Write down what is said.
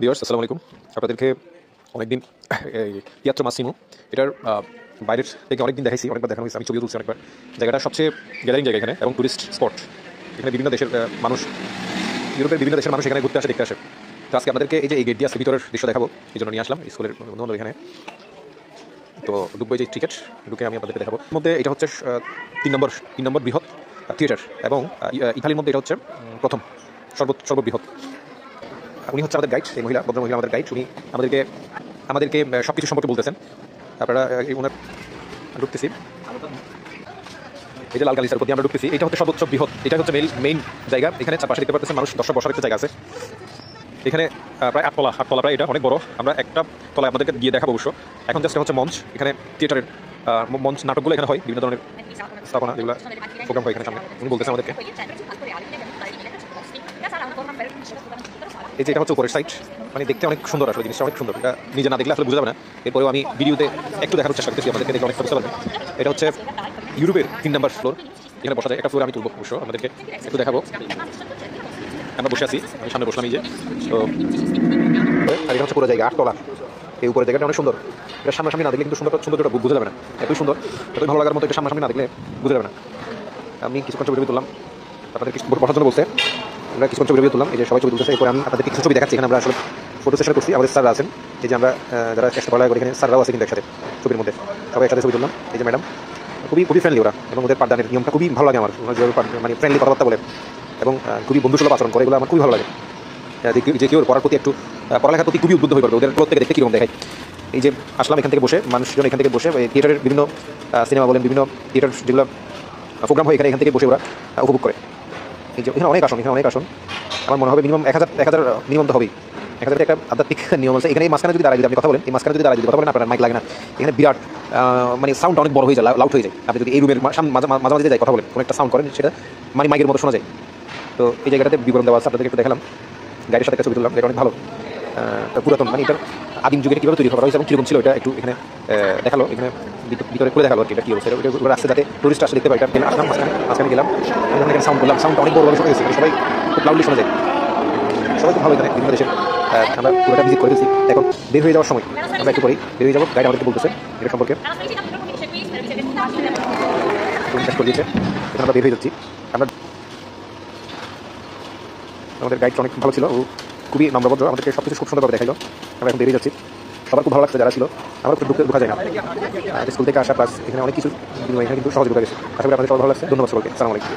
Viewers আসসালামু আলাইকুম। আপনাদেরকে অনেকদিন এই তিয়াত্র মাসিমো এটার বাইরের থেকে অনেকদিন দেখাইছি, অনেকবার দেখানো হয়েছে, আমি ছবিও তুলছি অনেকবার। জায়গাটা সবচেয়ে গ্যাদারিং জায়গা এখানে এবং টুরিস্ট স্পট। এখানে বিভিন্ন দেশের মানুষ, ইউরোপের বিভিন্ন দেশের মানুষ এখানে ঘুরতে আসে, দেখতে আসে। তো আজকে আপনাদেরকে এই যে এই গেট দিয়ে আসছে ভিতরের দৃশ্য দেখাবো, এই জন্য নিয়ে আসলাম স্কুলের বন্ধু এখানে। তো ঢুকবো যে টিকিট ঢুকে আমি আপনাদেরকে দেখাবো। মধ্যে এটা হচ্ছে 3 নম্বর বৃহৎ থিয়েটার এবং ইতালির মধ্যে এটা হচ্ছে প্রথম সর্ববৃহৎ। উনি হচ্ছে আমাদের গাইড, এই মহিলা, ভদ্রমহিলা আমাদের গাইড। উনি আমাদেরকে সব কিছু সম্পর্কে বলতেছেন। আপনারা ওনার ঢুকতেছি, এই যে লাল গালিচার প্রতি আমরা ঢুকতেছি। এটা হচ্ছে সর্বোচ্চ বৃহৎ, এটা হচ্ছে মেইন জায়গা। এখানে চারপাশে দেখতে পাচ্ছেন মানুষ, দর্শক বসার একটা জায়গা আছে এখানে, প্রায় আটতলা প্রায়। এটা অনেক বড়, আমরা একটা তলায় আপনাদেরকে গিয়ে দেখাবো অবশ্য। এখন জাস্ট হচ্ছে মঞ্চ, এখানে থিয়েটারের মঞ্চ, নাটকগুলো এখানে হয়, বিভিন্ন ধরনের স্থাপনা যেগুলো প্রোগ্রাম হয় এখানে সামনে। উনি বলতেছেন আমাদেরকে এই যে এটা হচ্ছে উপরের সাইড, মানে দেখতে অনেক সুন্দর, আসলে জিনিসটা অনেক সুন্দর। এটা নিজে না দেখলে আসলে বোঝা যাবে না। এরপরেও আমি ভিডিওতে একটু দেখার চেষ্টা করতেছি, আপনাদেরকে দেখে অনেক বুঝতে পারবেন। এটা হচ্ছে ইউরোপের 3 নম্বর ফ্লোর, এখানে বসা যায়। একটা ফ্লোর আমি তুলবো অবশ্য, আমাদেরকে একটু দেখাবো। আমরা বসে আছি, আমি সামনে বসলাম এই যে। তো আর এটা হচ্ছে পুরো জায়গা 8 তলা। এই উপরের জায়গাটা অনেক সুন্দর। এটা সামনাসামনি না দেখলে কিন্তু সৌন্দর্যটা বোঝা যাবে না, এতই সুন্দর, এতই ভালো লাগার মতো। এটা সামনাসামনি না দেখলে বোঝা যাবে না। আমি কিছুক্ষণ ছবি তুললাম, আপনাদের কিছু বসার জন্য বলতে আমরা কিছুক্ষণ ছবি তুললাম। এই যে সবাই ছবি তুলতেছে। এরপরে আমি আপনাদেরকে কিছু ছবি দেখাচ্ছি। এখানে আমরা আসলে ফটো সেশন করছি, আমাদের স্যাররা আছেন, এই যে আমরা যারা চেষ্টা করা করে এখানে স্যাররাও আছে কিন্তু একসাথে ছবির মধ্যে, সবাই একসাথে ছবি তুললাম। এই যে ম্যাডাম খুবই ফ্রেন্ডলি ওরা, এবং ওদের পাঠদানের নিয়মটা খুবই ভালো লাগে আমার। যেভাবে মানে ফ্রেন্ডলি কথাবার্তা বলে এবং খুবই বন্ধুসুলভ আচরণ করে, এগুলো আমার খুবই ভালো লাগে। যে কেউ পড়ার প্রতি একটু পড়ালেখার প্রতি খুবই উদ্বুদ্ধ হয়ে পড়বে, ওদের প্রত্যেকে দেখতে কীরকম দেখায়। এই যে আসলাম এখান থেকে বসে, মানুষজন এখান থেকে বসে থিয়েটারের বিভিন্ন সিনেমা বলেন, বিভিন্ন থিয়েটার যেগুলো প্রোগ্রাম হয় এখান থেকে বসে ওরা উপভোগ করে। এই যে এখানে অনেক আসন, আমার মনে হবে মিনিমাম 1000 মিনিমাম তো হবেই। 1000 একটা আধ্যাত্মিক নিয়ম আছে এখানে। এই মাঝখানে যদি দাঁড়ায়, যদি আপনি কথা বলেন, এই মাঝখানে যদি দাঁড়ায় যদি কথা বলেন, আপনার মাইক লাগে না। এখানে বিরাট মানে সাউন্ড অনেক বড় হয়ে যায়, লাউড হয়ে যায়। আপনি যদি এই রুমের মাঝে যাই কথা বলেন, কোনো একটা সাউন্ড করেন, সেটা মানে মাইকের মতো শোনা যায়। তো এই জায়গাটাতে বিবরণ দেওয়া আছে, আপনাদেরকে একটু দেখালাম। গাড়ির সাথে একটা ছবি তুললাম, এটা অনেক ভালো, পুরাতন, মানে এটার আদিম যুগে কীভাবে তৈরি করা হয়েছে এবং কীরকম ছিল এটা একটু এখানে দেখালো। এখানে ভিতরে করে দেখালো আর কি, এটা কী অবস্থা। ওটা আসছে যাতে টুরিস্ট আসলে দেখতে পাই। এটা আসলাম, মাঝখানে গেলাম, এখানে সাউন্ড করলাম, সাউন্ডটা অনেক বড়ভাবে শোনা গেছে, সবাই খুব লাউডলি শোনা যায়। সবাই খুব ভালো এখানে, বিভিন্ন দেশের। আমরা পুরোটা ভিজিট করে দিচ্ছি। এখন বের হয়ে যাওয়ার সময় আমরা একটু পরেই বের হয়ে যাবো। গাইড আমাদেরকে বলতেছে এটা সম্পর্কে শেষ করে দিয়েছে। এখন আমরা বের হয়ে যাচ্ছি। আমাদের গাইড অনেক ভালো ছিল, ও খুবই নম্রভদ্র, আমাদেরকে সব কিছু খুব সুন্দরভাবে দেখাইলো। আমরা এখন বেরিয়ে যাচ্ছি, সবার খুব ভালো লাগছে যারা ছিল। আমরা একটু ঢোকা যায় না, স্কুল থেকে আসা, প্লাস এখানে অনেক কিছু এখানে কিন্তু সহজে ঢোকা গেছে। আশা করি আপনাদের সবার ভালো লাগছে। ধন্যবাদ সকলকে, আসসালামু আলাইকুম।